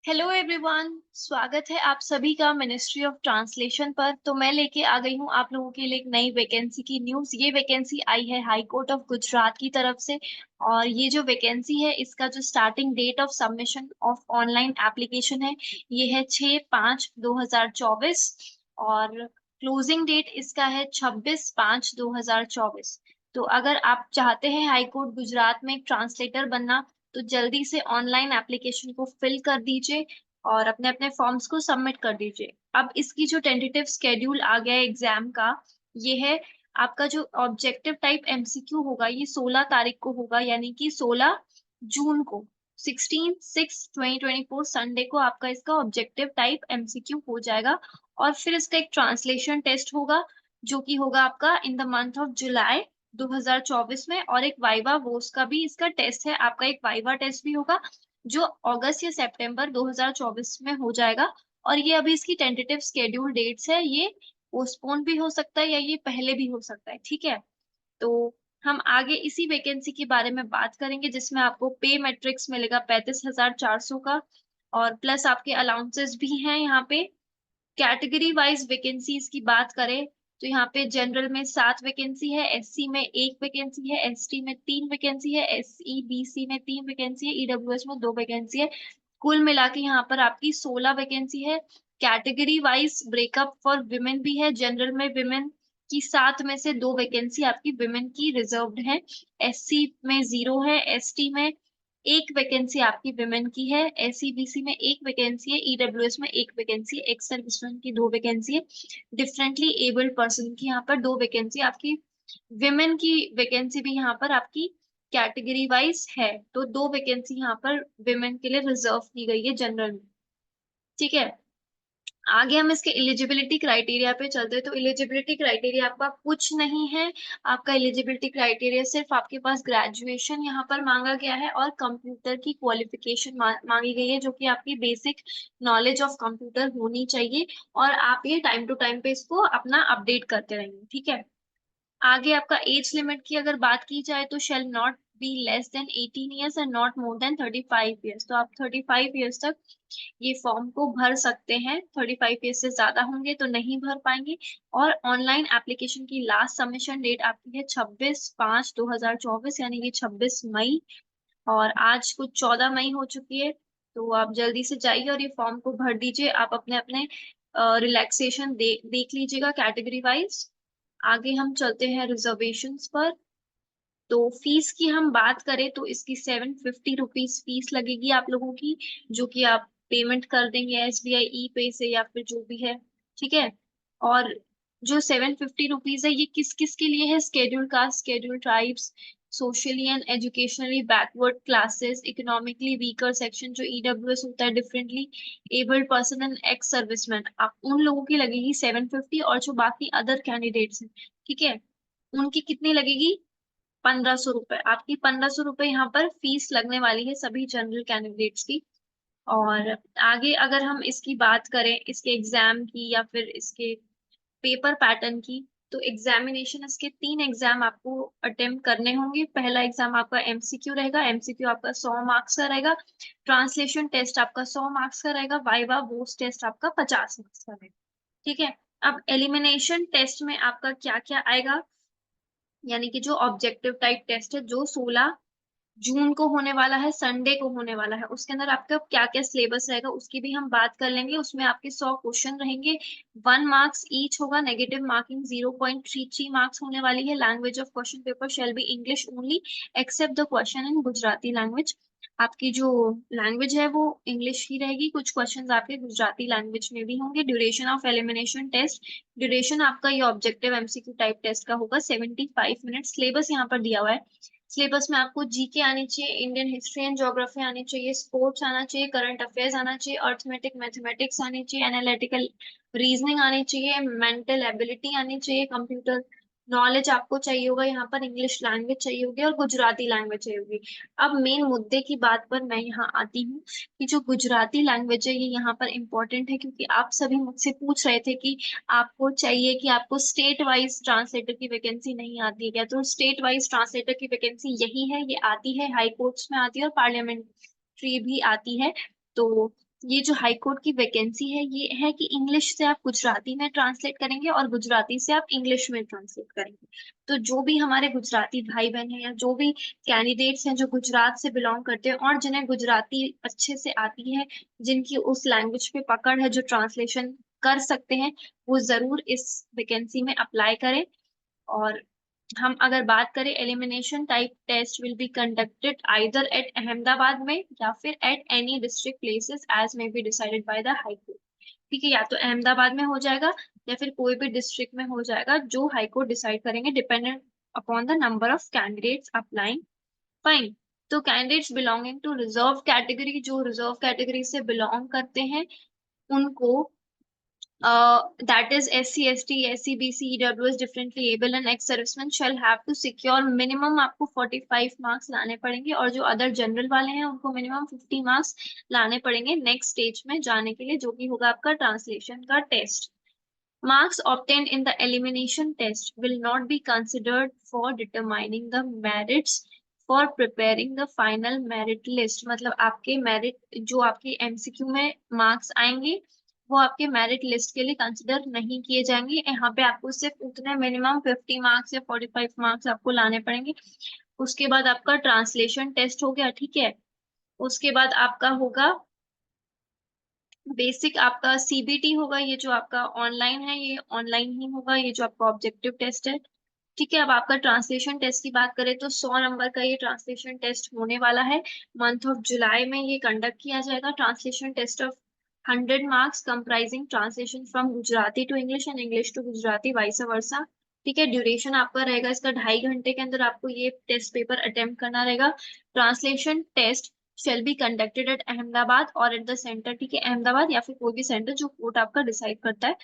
Hello everyone, स्वागत है आप सभी का मिनिस्ट्री ऑफ ट्रांसलेशन पर। तो मैं लेके आ गई हूँ आप लोगों के लिए एक नई वैकेंसी की न्यूज़। ये वैकेंसी आई है हाई कोर्ट ऑफ गुजरात की तरफ से। और ये जो वैकेंसी है इसका जो starting date of submission of online application है ये है 6/5/2024। और क्लोजिंग डेट इसका है 26/5/2024। तो अगर आप चाहते हैं हाई कोर्ट गुजरात में एक ट्रांसलेटर बनना तो जल्दी से ऑनलाइन एप्लीकेशन को फिल कर दीजिए और अपने अपने फॉर्म्स को सबमिट कर दीजिए। अब इसकी जो टेंटेटिव स्केड्यूल आ गया है एग्जाम का, ये है आपका जो ऑब्जेक्टिव टाइप एमसीक्यू होगा ये 16 तारीख को होगा, यानी कि 16 जून को, 16/6/2024 संडे को आपका इसका ऑब्जेक्टिव टाइप एमसीक्यू हो जाएगा। और फिर इसका एक ट्रांसलेशन टेस्ट होगा जो कि होगा आपका in the month of July 2024 में। और एक वाइवा वोस का भी इसका टेस्ट है, आपका एक वाइवा टेस्ट भी होगा जो अगस्त या सितंबर 2024 में हो जाएगा। और ये अभी इसकी टेंटेटिव स्केड्यूल डेट्स है, ये पोस्टपोन भी हो सकता है या ये पहले भी हो सकता है, ठीक है। तो हम आगे इसी वैकेंसी के बारे में बात करेंगे जिसमें आपको पे मैट्रिक्स मिलेगा 35,400 का, और प्लस आपके अलाउंसेस भी हैं यहाँ पे। कैटेगरी वाइज वैकेंसीज की बात करें तो यहाँ पे जनरल में 7 वैकेंसी है, एससी में 1 वैकेंसी है, एसटी में 3 वैकेंसी है, एसईबीसी में 3 वैकेंसी है, ईडब्ल्यूएस में 2 वैकेंसी है। कुल मिला के यहाँ पर आपकी 16 वैकेंसी है। Category wise breakup for women भी है, जनरल में विमेन की 7 में से 2 वैकेंसी आपकी विमेन की रिजर्व्ड है, एससी में 0 है, एसटी में 1 वैकेंसी आपकी विमेन की है, एसईबीसी में 1 वैकेंसी है, ईडब्ल्यूएस में 1 वैकेंसी है, एक्स सर्विसमैन की 2 वैकेंसी है, डिफरेंटली एबल्ड पर्सन की यहाँ पर 2 वैकेंसी आपकी विमेन की वैकेंसी भी यहाँ पर आपकी कैटेगरी वाइज है। तो 2 वैकेंसी यहाँ पर विमेन के लिए रिजर्व की गई है जनरल में, ठीक है। आगे हम इसके एलिजिबिलिटी क्राइटेरिया पे चलते हैं। तो एलिजिबिलिटी क्राइटेरिया आपका कुछ नहीं है, आपका एलिजिबिलिटी क्राइटेरिया सिर्फ आपके पास ग्रेजुएशन यहाँ पर मांगा गया है और कंप्यूटर की क्वालिफिकेशन मांगी गई है, जो कि आपकी बेसिक नॉलेज ऑफ कंप्यूटर होनी चाहिए। और आप ये टाइम टू टाइम पे इसको अपना अपडेट करते रहेंगे, ठीक है। आगे आपका एज लिमिट की अगर बात की जाए तो shall not be less than 18 years and not more than 35 years. तो आप 35 ईयर्स तक ये फॉर्म को भर सकते हैं, 35 ईयर्स से ज्यादा होंगे तो नहीं भर पाएंगे। और ऑनलाइन एप्लीकेशन की लास्ट सबमिशन डेट आपकी है 26/5/2024, यानी कि 26 मई। और आज कुछ 14 मई हो चुकी है। तो आप जल्दी से जाइए और ये फॉर्म को भर दीजिए। आप अपने अपने रिलैक्सेशन देख लीजिएगा कैटेगरी वाइज। आगे हम चलते हैं रिजर्वेशंस पर। तो फीस की हम बात करें तो इसकी 750 रुपीज फीस लगेगी आप लोगों की, जो कि आप पेमेंट कर देंगे एसबीआई ई पे से या फिर जो भी है, ठीक है। और जो 750 रुपीज है ये किस किस के लिए है, schedule caste, schedule tribes, socially and educationally backward classes, economically weaker section जो ईडब्ल्यूएस होता है, differently abled person and ex serviceman, आप उन लोगों की लगेगी 750। और जो बाकी अदर कैंडिडेट्स हैं, ठीक है, उनकी कितनी लगेगी, 1500 रुपए। आपकी 1500 रुपए यहाँ पर फीस लगने वाली है सभी जनरल कैंडिडेट्स की। और आगे अगर हम इसकी बात करें इसके एग्जाम की या फिर इसके पेपर पैटर्न की, तो एग्जामिनेशन इसके 3 एग्जाम आपको अटेम्प्ट करने होंगे। पहला एग्जाम आपका एमसीक्यू रहेगा, एमसीक्यू आपका 100 मार्क्स का रहेगा, ट्रांसलेशन टेस्ट आपका 100 मार्क्स का रहेगा, वाइवा वोस टेस्ट आपका 50 मार्क्स का रहेगा, ठीक है। अब एलिमिनेशन टेस्ट में आपका क्या क्या आएगा, यानी कि जो ऑब्जेक्टिव टाइप टेस्ट है जो 16 जून को होने वाला है, संडे को होने वाला है, उसके अंदर आपका क्या क्या सिलेबस रहेगा उसकी भी हम बात कर लेंगे। उसमें आपके 100 क्वेश्चन रहेंगे, 1 मार्क्स ईच होगा, नेगेटिव मार्किंग 0.33 मार्क्स होने वाली है। Language of question paper shall be English only except the question in Gujarati language. आपकी जो लैंग्वेज है वो इंग्लिश ही रहेगी, कुछ क्वेश्चंस आपके गुजराती लैंग्वेज में भी होंगे। Duration of elimination test, duration आपका ये ऑब्जेक्टिव एमसीक्यू टाइप टेस्ट का होगा 75 मिनट। सिलेबस यहाँ पर दिया हुआ है, सिलेबस में आपको जीके आनी चाहिए, इंडियन हिस्ट्री एंड ज्योग्राफी आनी चाहिए, स्पोर्ट्स आना चाहिए, करंट अफेयर्स आना चाहिए, अर्थमेटिक मैथमेटिक्स आनी चाहिए, एनालिटिकल रीजनिंग आनी चाहिए, मेंटल एबिलिटी आनी चाहिए, कंप्यूटर नॉलेज आपको चाहिए होगा, यहाँ पर इंग्लिश लैंग्वेज चाहिए होगी और गुजराती लैंग्वेज चाहिए होगी। अब मेन मुद्दे की बात पर मैं यहाँ आती हूँ कि जो गुजराती लैंग्वेज है ये यहाँ पर इम्पोर्टेंट है, क्योंकि आप सभी मुझसे पूछ रहे थे कि आपको चाहिए कि आपको स्टेट वाइज ट्रांसलेटर की वैकेंसी नहीं आती है क्या। तो स्टेट वाइज ट्रांसलेटर की वैकेंसी यही है, ये आती है, हाई कोर्ट्स में आती है और पार्लियामेंट्री भी आती है। तो ये जो हाई कोर्ट की वैकेंसी है ये है कि इंग्लिश से आप गुजराती में ट्रांसलेट करेंगे और गुजराती से आप इंग्लिश में ट्रांसलेट करेंगे। तो जो भी हमारे गुजराती भाई बहन हैं या जो भी कैंडिडेट्स हैं जो गुजरात से बिलोंग करते हैं और जिन्हें गुजराती अच्छे से आती है, जिनकी उस लैंग्वेज पे पकड़ है, जो ट्रांसलेशन कर सकते हैं, वो जरूर इस वैकेंसी में अप्लाई करें। और हम अगर बात करें, elimination type test will be conducted either at Ahmedabad में या फिर at any district places as may be decided by the high court. ठीक है, या तो अहमदाबाद में हो जाएगा या फिर कोई भी डिस्ट्रिक्ट में हो जाएगा, जो हाई कोर्ट डिसाइड करेंगे dependent upon the number of candidates applying. Fine. तो candidates belonging to reserve category, जो रिजर्व कैटेगरी से बिलोंग करते हैं, उनको that is SC, ST, SC, BC, EWS, differently able and ex-servicemen shall have to secure minimum आपको 45 marks लाने पड़ेंगे, और जो अदर जनरल वाले हैं उनको मिनिमम 50 मार्क्स लाने पड़ेंगे नेक्स्ट स्टेज में जाने के लिए, जो कि होगा आपका ट्रांसलेशन का test. Marks obtained in the elimination test will not be considered for determining the merits for preparing the final merit list। मतलब आपके मेरिट जो आपके MCQ में मार्क्स आएंगे वो आपके मेरिट लिस्ट के लिए कंसिडर नहीं किए जाएंगे। यहाँ पे आपको सिर्फ उतने मिनिमम 50 मार्क्स या 45 मार्क्स आपको लाने पड़ेंगे। उसके बाद आपका ट्रांसलेशन टेस्ट हो गया, ठीक है। उसके बाद आपका होगा बेसिक, आपका सीबीटी होगा, ये जो आपका ऑनलाइन है ये ऑनलाइन ही होगा, ये जो आपका ऑब्जेक्टिव टेस्ट है। ठीक है, अब आपका ट्रांसलेशन टेस्ट की बात करें तो 100 नंबर का ये ट्रांसलेशन टेस्ट होने वाला है। मंथ ऑफ जुलाई में ये कंडक्ट किया जाएगा। Translation test of 100 marks comprising translation from Gujarati to English and English to Gujarati vice versa. ठीक है, ड्यूरेशन आपका रहेगा इसका 2.5 घंटे के अंदर आपको ये टेस्ट पेपर अटेम्प्ट करना रहेगा। Translation test shall be conducted at Ahmedabad और एट द सेंटर, ठीक है, अहमदाबाद या फिर कोई भी सेंटर जो कोर्ट आपका डिसाइड करता है।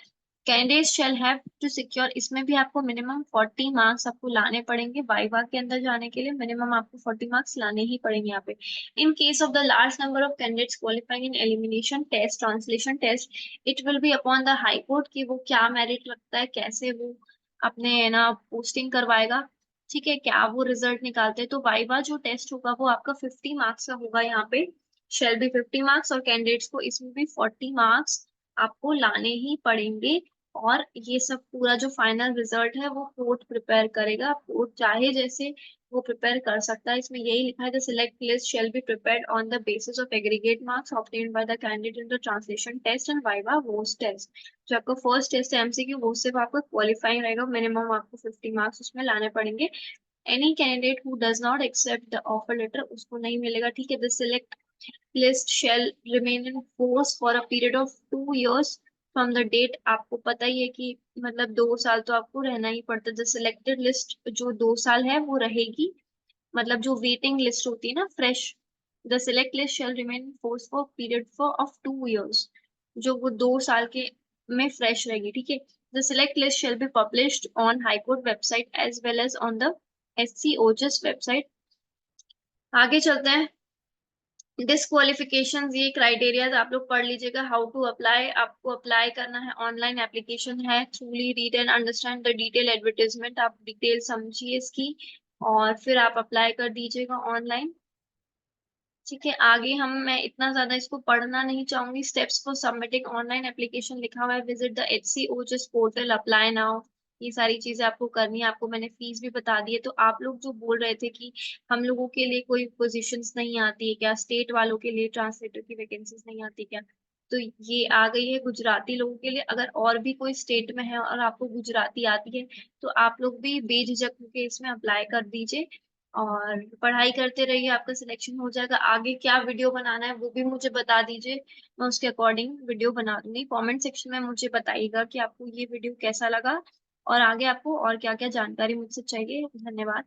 Candidates shall have to secure, इसमें भी आपको मिनिमम 40 मार्क्स आपको लाने पड़ेंगे। वाइवा के अंदर जाने के लिए मिनिमम आपको 40 मार्क्स लाने ही पड़ेंगे यहाँ पे। In case of the large number of candidates qualifying in elimination test, translation test, it will be upon the high court कि वो क्या मेरिट लगता है, कैसे वो अपने ना पोस्टिंग करवाएगा। ठीक है, क्या वो रिजल्ट निकालते हैं। तो वाइवा जो टेस्ट होगा वो आपका 50 मार्क्स का होगा यहाँ पे, शेल बी 50 मार्क्स, और कैंडिडेट्स को इसमें भी 40 मार्क्स आपको लाने ही पड़ेंगे। और ये सब पूरा जो फाइनल रिजल्ट है वो कोर्ट प्रिपेयर करेगा, कोर्ट चाहे जैसे वो प्रिपेयर कर सकता है। इसमें यही लिखा है, the select list shall be prepared on the basis of aggregate marks obtained by the candidate in the translation test and viva voce test. जो आपका फर्स्ट टेस्ट है MCQ, वो सिर्फ आपका क्वालिफाइंग रहेगा, मिनिमम आपको 50 मार्क्स उसमें लाने पड़ेंगे। Any candidate who does not accept the offer letter, उसको नहीं मिलेगा। ठीक है, the select list shall remain in force for a period of 2 years from the date। आपको पता ही है कि मतलब 2 साल तो आपको रहना ही पड़ता है। द सिलेक्टेड लिस्ट जो 2 साल है वो रहेगी, मतलब जो वेटिंग लिस्ट होती है ना fresh, the select list shall remain in force for period for of 2 years, जो वो 2 साल के में फ्रेश रहेगी। ठीक है, the select list shall be published on high court website as well as on the SCOGS website. आगे चलते हैं, डिस्क्वालिफिकेशन, ये क्राइटेरियाज आप लोग पढ़ लीजिएगा। हाउ टू अप्लाई, आपको अप्लाई करना है, ऑनलाइन एप्लीकेशन है, थ्रूली read and understand the detail advertisement, आप डिटेल समझिए इसकी और फिर आप अप्लाई कर दीजिएगा ऑनलाइन। ठीक है, आगे मैं इतना ज्यादा इसको पढ़ना नहीं चाहूंगी। Steps for submitting online application लिखा हुआ है, visit the HCOGS portal, apply now, ये सारी चीजें आपको करनी है। आपको मैंने फीस भी बता दी है। तो आप लोग जो बोल रहे थे कि हम लोगों के लिए कोई पोजीशंस नहीं आती है क्या, स्टेट वालों के लिए ट्रांसलेटर की वैकेंसीज नहीं आती क्या, तो ये आ गई है गुजराती लोगों के लिए। अगर और भी कोई स्टेट में है और आपको गुजराती आती है तो आप लोग भी बेझिझक होकर इसमें अप्लाई कर दीजिए और पढ़ाई करते रहिए, आपका सिलेक्शन हो जाएगा। आगे क्या वीडियो बनाना है वो भी मुझे बता दीजिए, मैं उसके अकॉर्डिंग वीडियो बना दूंगी। कमेंट सेक्शन में मुझे बताइएगा कि आपको ये वीडियो कैसा लगा और आगे आपको और क्या क्या जानकारी मुझसे चाहिए। धन्यवाद।